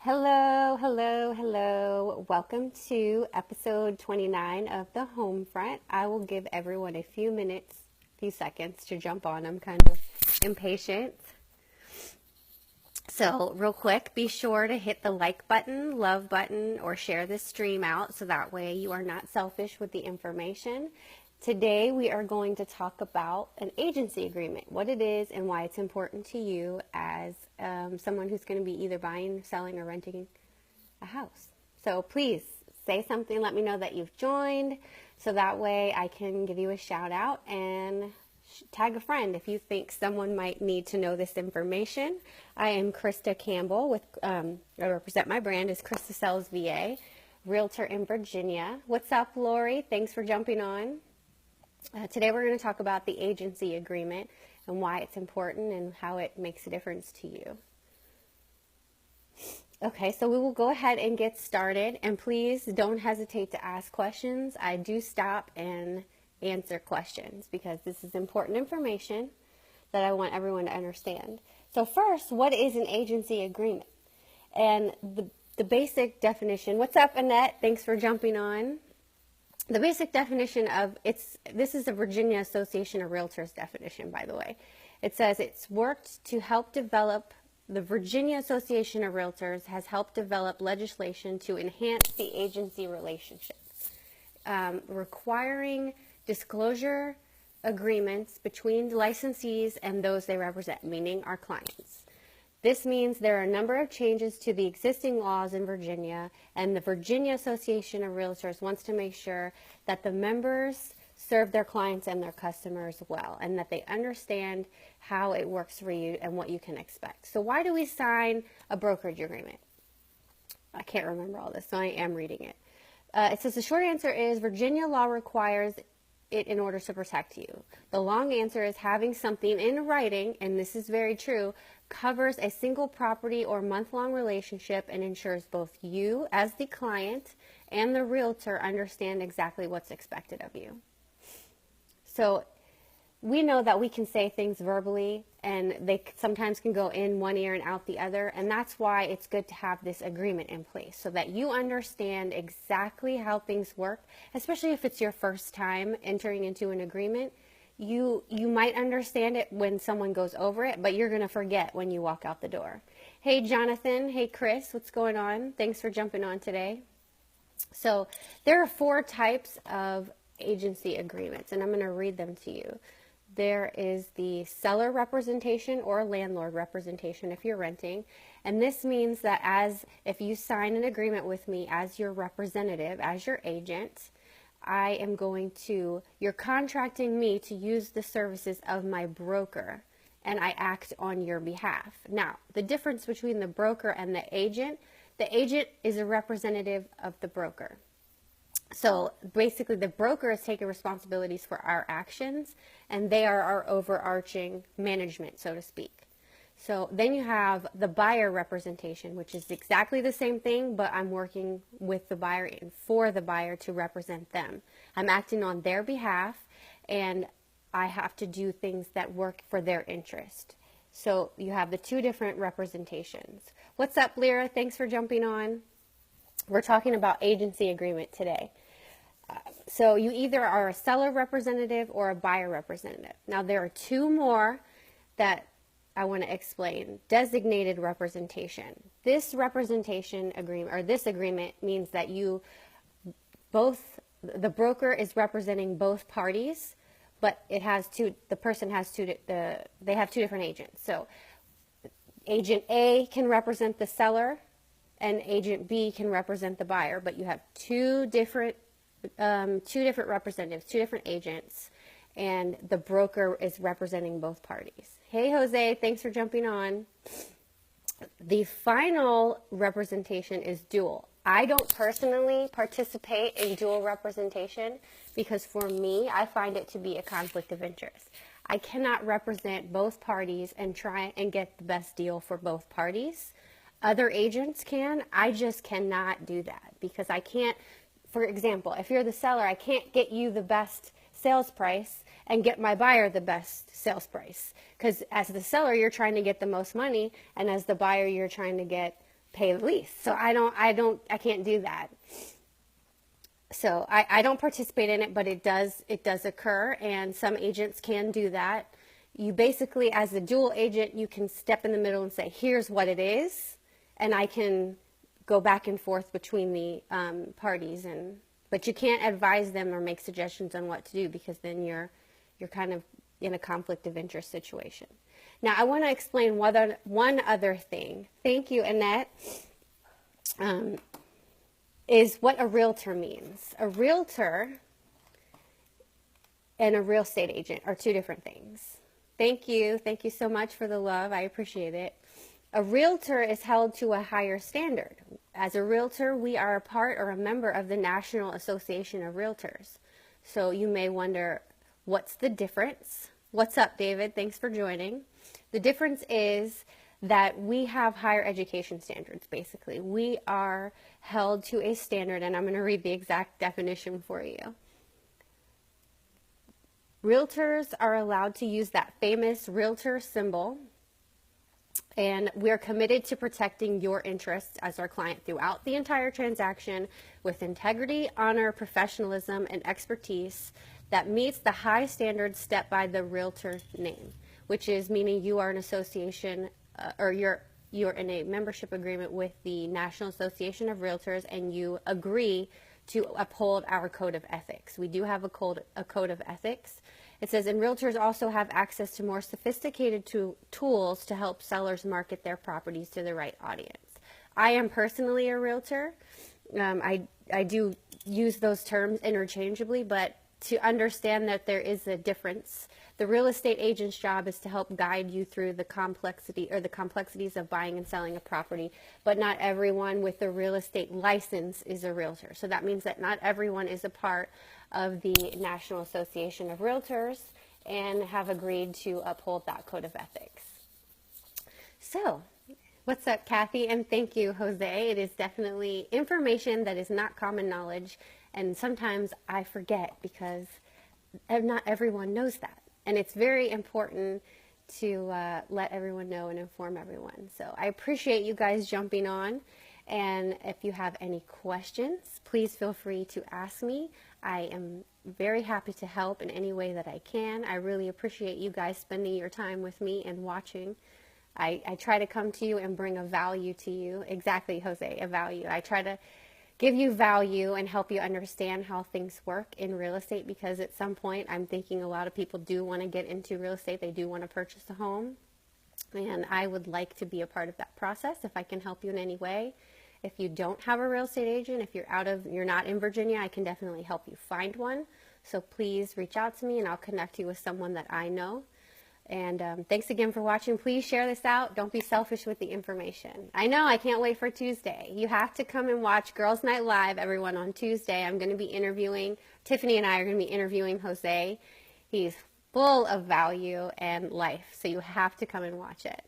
Hello, hello, hello. Welcome to episode 29 of the Home Front. I will give everyone a few minutes, few seconds to jump on. I'm kind of impatient. So real quick, be sure to hit the like button, love button, or share this stream out so that way you are not selfish with the information. Today we are going to talk about an agency agreement, what it is and why it's important to you as someone who's going to be either buying, selling, or renting a house. So please say something, let me know that you've joined so that way I can give you a shout out and tag a friend if you think someone might need to know this information. I am Krista Campbell with, I represent my brand as Krista Sells VA, Realtor in Virginia. What's up, Lori? Thanks for jumping on. Today we're going to talk about the agency agreement and why it's important and how it makes a difference to you. Okay, so we will go ahead and get started, and please don't hesitate to ask questions. I do stop and answer questions because this is important information that I want everyone to understand. So first, what is an agency agreement? And the basic definition, what's up, Annette? Thanks for jumping on. The basic definition of this is the Virginia Association of Realtors definition, by the way. It says it's worked to help develop, the Virginia Association of Realtors has helped develop legislation to enhance the agency relationship, requiring disclosure agreements between licensees and those they represent, meaning our clients. This means there are a number of changes to the existing laws in Virginia, and the Virginia Association of Realtors wants to make sure that the members serve their clients and their customers well, and that they understand how it works for you and what you can expect. So why do we sign a brokerage agreement? I can't remember all this, so I am reading it. It says the short answer is Virginia law requires it in order to protect you. The long answer is having something in writing, and this is very true, covers a single property or month-long relationship and ensures both you as the client and the realtor understand exactly what's expected of you. So we know that we can say things verbally and they sometimes can go in one ear and out the other, and that's why it's good to have this agreement in place so that you understand exactly how things work, especially if it's your first time entering into an agreement. You might understand it when someone goes over it, but you're going to forget when you walk out the door. Hey, Jonathan. Hey, Chris. What's going on? Thanks for jumping on today. So there are 4 types of agency agreements, and I'm going to read them to you. There is the seller representation or landlord representation if you're renting. And this means that if you sign an agreement with me as your representative, as your agent, you're contracting me to use the services of my broker, and I act on your behalf. Now, the difference between the broker and the agent is a representative of the broker. So basically the broker is taking responsibilities for our actions, and they are our overarching management, so to speak. So then you have the buyer representation, which is exactly the same thing, but I'm working with the buyer and for the buyer to represent them. I'm acting on their behalf, and I have to do things that work for their interest. So you have the 2 different representations. What's up, Lyra? Thanks for jumping on. We're talking about agency agreement today. So you either are a seller representative or a buyer representative. Now there are 2 more that I want to explain. Designated representation. This representation agreement, or this agreement, means that the broker is representing both parties, but they have 2 different agents. So agent A can represent the seller and agent B can represent the buyer, but you have 2 different representatives, 2 different agents, and the broker is representing both parties. Hey, Jose, thanks for jumping on. The final representation is dual. I don't personally participate in dual representation because for me, I find it to be a conflict of interest. I cannot represent both parties and try and get the best deal for both parties. Other agents can. I just cannot do that because I can't. For example, if you're the seller, I can't get you the best sales price and get my buyer the best sales price. Because as the seller, you're trying to get the most money, and as the buyer, you're trying to get pay the lease. So I can't do that. So I don't participate in it, but it does occur, and some agents can do that. You basically, as a dual agent, you can step in the middle and say, here's what it is, and I can go back and forth between the parties, but you can't advise them or make suggestions on what to do, because then you're kind of in a conflict of interest situation. Now, I want to explain one other thing. Thank you, Annette. Is what a realtor means. A realtor and a real estate agent are two different things. Thank you. Thank you so much for the love. I appreciate it. A realtor is held to a higher standard. As a realtor, we are a part or a member of the National Association of Realtors. So you may wonder, what's the difference? What's up, David? Thanks for joining. The difference is that we have higher education standards, basically. We are held to a standard, and I'm going to read the exact definition for you. Realtors are allowed to use that famous realtor symbol, and we're committed to protecting your interests as our client throughout the entire transaction with integrity, honor, professionalism, and expertise that meets the high standards set by the realtor name, which is meaning you are an association or you're in a membership agreement with the National Association of Realtors, and you agree to uphold our code of ethics. We do have a code of ethics. It says, and realtors also have access to more sophisticated tools to help sellers market their properties to the right audience. I am personally a realtor. I do use those terms interchangeably, but to understand that there is a difference. The real estate agent's job is to help guide you through the complexities of buying and selling a property, but not everyone with a real estate license is a realtor. So that means that not everyone is a part of the National Association of Realtors and have agreed to uphold that code of ethics. So, what's up, Kathy? And thank you, Jose. It is definitely information that is not common knowledge, and sometimes I forget because not everyone knows that. And it's very important to let everyone know and inform everyone. So I appreciate you guys jumping on. And if you have any questions, please feel free to ask me. I am very happy to help in any way that I can. I really appreciate you guys spending your time with me and watching. I try to come to you and bring a value to you. Exactly, Jose, a value. I try to give you value and help you understand how things work in real estate, because at some point I'm thinking a lot of people do want to get into real estate. They do want to purchase a home, and I would like to be a part of that process if I can help you in any way. If you don't have a real estate agent, if you're not in Virginia, I can definitely help you find one. So please reach out to me and I'll connect you with someone that I know. And thanks again for watching. Please share this out. Don't be selfish with the information. I know, I can't wait for Tuesday. You have to come and watch Girls Night Live, everyone, on Tuesday. I'm going to be interviewing, Tiffany and I are going to be interviewing Jose. He's full of value and life, so you have to come and watch it.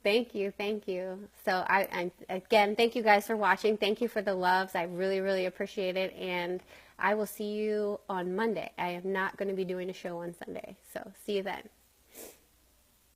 Thank you, thank you. So again, thank you guys for watching. Thank you for the loves. I really, really appreciate it. And I will see you on Monday. I am not going to be doing a show on Sunday. So see you then.